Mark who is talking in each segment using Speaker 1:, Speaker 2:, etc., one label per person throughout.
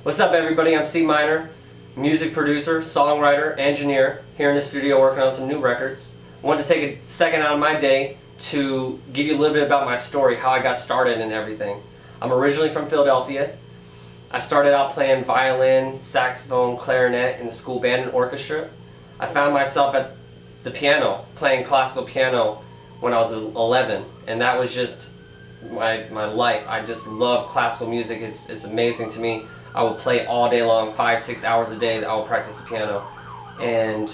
Speaker 1: What's up, everybody? I'm C Minor, music producer, songwriter, engineer, here in the studio working on some new records. I wanted to take a second out of my day to give you a little bit about my story, how I got started and everything. I'm originally from Philadelphia. I started out playing violin, saxophone, clarinet in the school band and orchestra. I found myself at the piano, playing classical piano when I was 11, and that was just my life. I just love classical music. It's amazing to me. I would play all day long, 5-6 hours a day. I would practice the piano, and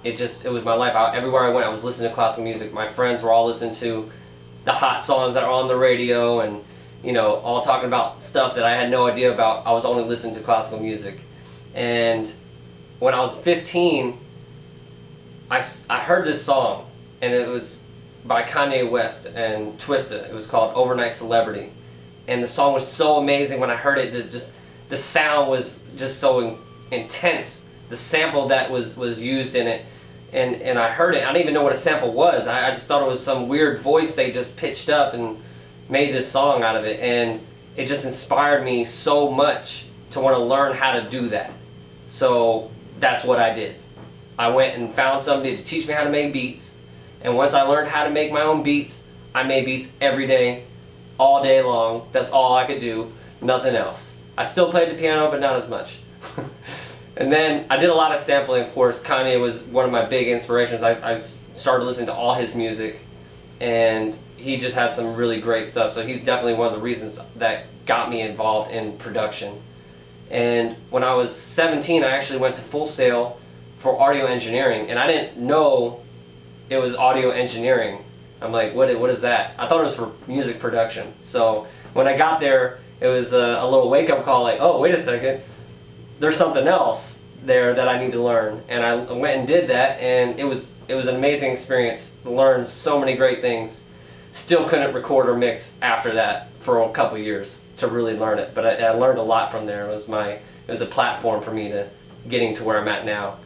Speaker 1: it was my life. Everywhere I went, I was listening to classical music. My friends were all listening to the hot songs that are on the radio, and all talking about stuff that I had no idea about. I was only listening to classical music. And when I was 15, I heard this song, and it was by Kanye West and Twista. It was called Overnight Celebrity, and the song was so amazing. When I heard it, the sound was just so intense. The sample that was used in it, and I heard it. I didn't even know what a sample was. I just thought it was some weird voice they just pitched up and made this song out of it, and it just inspired me so much to want to learn how to do that. So that's what I did. I went and found somebody to teach me how to make beats, and once I learned how to make my own beats, I made beats every day, all day long. That's all I could do, nothing else. I still played the piano, but not as much. And then I did a lot of sampling, of course. Kanye was one of my big inspirations. I started listening to all his music, and he just had some really great stuff. So he's definitely one of the reasons that got me involved in production. And when I was 17, I actually went to Full Sail for audio engineering, and I didn't know it was audio engineering. I'm like, what is that? I thought it was for music production. So when I got there, it was a little wake-up call, like, oh, wait a second, there's something else there that I need to learn. And I went and did that, and it was an amazing experience. Learned so many great things. Still couldn't record or mix after that for a couple years to really learn it, but I learned a lot from there. It was a platform for me to getting to where I'm at now.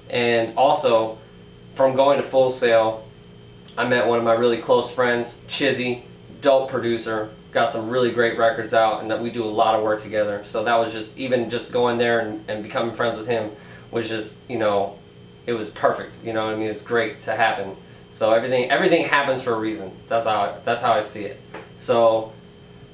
Speaker 1: And also, from going to Full Sail, I met one of my really close friends, Chizzy, dope producer, got some really great records out, and that we do a lot of work together. So that was just going there and becoming friends with him was just, it was perfect. It's great to happen. So everything happens for a reason. That's how I see it. So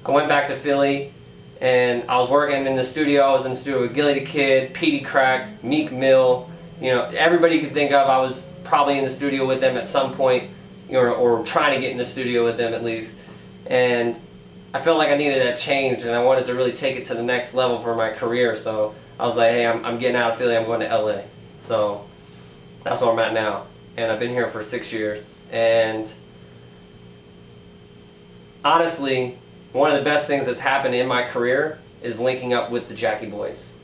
Speaker 1: I went back to Philly, and I was working in the studio. I was in the studio with Gilly the Kid, Petey Crack, Meek Mill. Everybody you could think of. I was probably in the studio with them at some point, or trying to get in the studio with them at least. And I felt like I needed that change, and I wanted to really take it to the next level for my career. So I was like, hey, I'm getting out of Philly. I'm going to LA. So that's where I'm at now. And I've been here for 6 years. And honestly, one of the best things that's happened in my career is linking up with the Jackie Boys.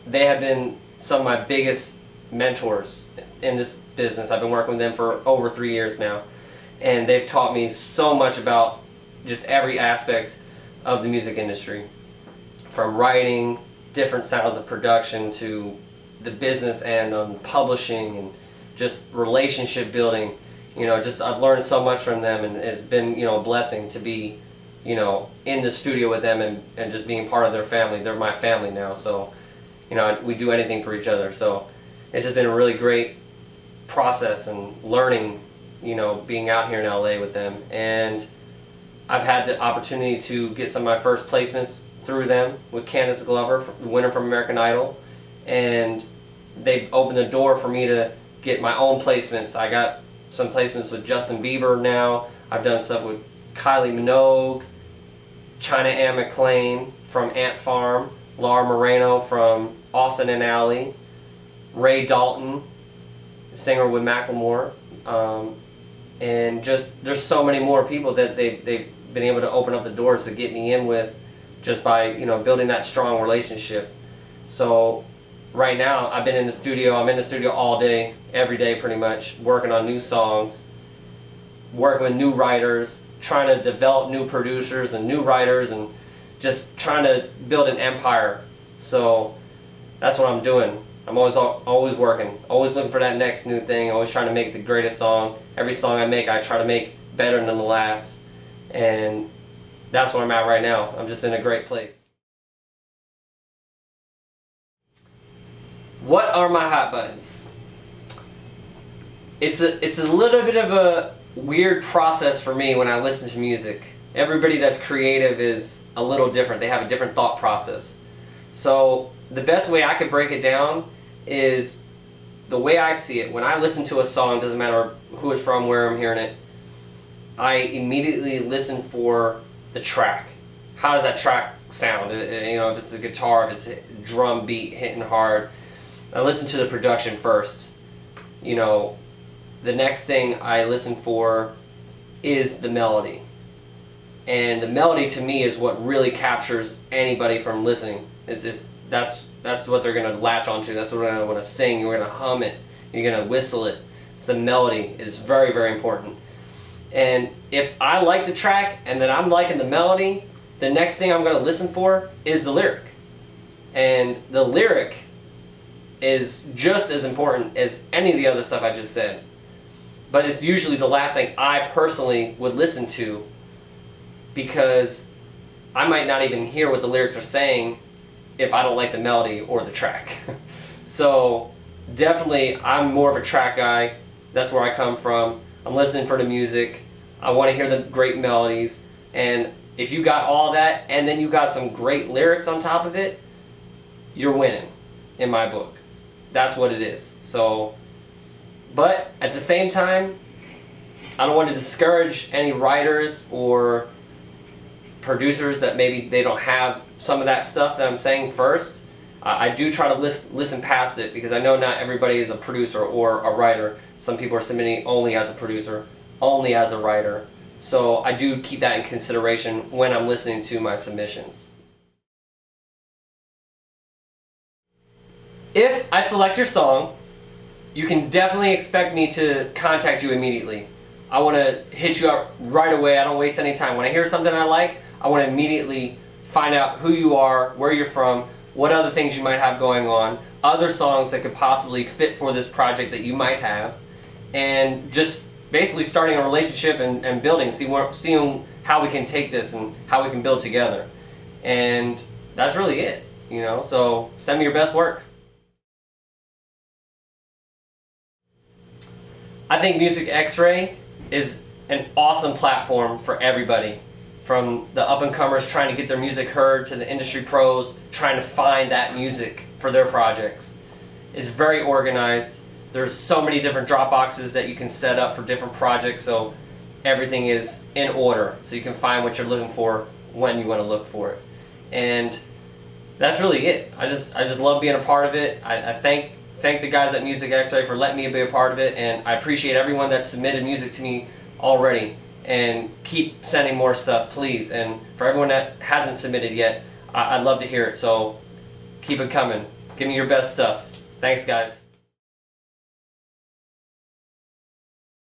Speaker 1: They have been some of my biggest mentors in this business. I've been working with them for over 3 years now, and they've taught me so much about just every aspect of the music industry, from writing, different styles of production, to the business end on publishing, and just relationship building. I've learned so much from them, and it's been a blessing to be in the studio with them and just being part of their family. They're my family now, so we do anything for each other. So it's just been a really great process and learning, being out here in LA with them. And I've had the opportunity to get some of my first placements through them with Candace Glover, the winner from American Idol, and they've opened the door for me to get my own placements. I got some placements with Justin Bieber now. I've done stuff with Kylie Minogue, China Ann McClain from Ant Farm, Laura Moreno from Austin and Alley, Ray Dalton, singer with Macklemore, and there's so many more people that they've been able to open up the doors to get me in with, just by building that strong relationship. So right now I'm in the studio all day, every day pretty much, working on new songs, working with new writers, trying to develop new producers and new writers, and just trying to build an empire. So that's what I'm doing. I'm always working, always looking for that next new thing, always trying to make the greatest song. Every song I make, I try to make better than the last. And that's where I'm at right now. I'm just in a great place. What are my hot buttons? It's a little bit of a weird process for me when I listen to music. Everybody that's creative is a little different. They have a different thought process. So the best way I could break it down is the way I see it. When I listen to a song, doesn't matter who it's from, where I'm hearing it, I immediately listen for the track. How does that track sound? You know, if it's a guitar, if it's a drum beat hitting hard. I listen to the production first. You know, the next thing I listen for is the melody. And the melody to me is what really captures anybody from listening. It's just, that's what they're going to latch onto. That's what they're going to want to sing. You're going to hum it. You're going to whistle it. It's the melody is very, very important. And if I like the track and then I'm liking the melody, the next thing I'm going to listen for is the lyric. And the lyric is just as important as any of the other stuff I just said. But it's usually the last thing I personally would listen to, because I might not even hear what the lyrics are saying if I don't like the melody or the track. So definitely I'm more of a track guy. That's where I come from. I'm listening for the music. I want to hear the great melodies. And if you got all that and then you got some great lyrics on top of it, you're winning in my book. That's what it is. So, but at the same time, I don't want to discourage any writers or producers that maybe they don't have some of that stuff that I'm saying first. I do try to listen past it, because I know not everybody is a producer or a writer. Some people are submitting only as a producer, only as a writer. So I do keep that in consideration when I'm listening to my submissions. If I select your song, you can definitely expect me to contact you immediately. I want to hit you up right away. I don't waste any time. When I hear something I like, I want to immediately find out who you are, where you're from, what other things you might have going on, other songs that could possibly fit for this project that you might have, and just basically starting a relationship and building, seeing how we can take this and how we can build together. And that's really it, you know, so send me your best work. I think Music Xray is an awesome platform for everybody, from the up-and-comers trying to get their music heard to the industry pros trying to find that music for their projects. It's very organized. There's so many different drop boxes that you can set up for different projects, so everything is in order, so you can find what you're looking for when you want to look for it. And that's really it. I just love being a part of it. I thank the guys at Music Xray for letting me be a part of it, and I appreciate everyone that's submitted music to me already. And keep sending more stuff, please. And for everyone that hasn't submitted yet, I'd love to hear it, so keep it coming. Give me your best stuff. Thanks, guys.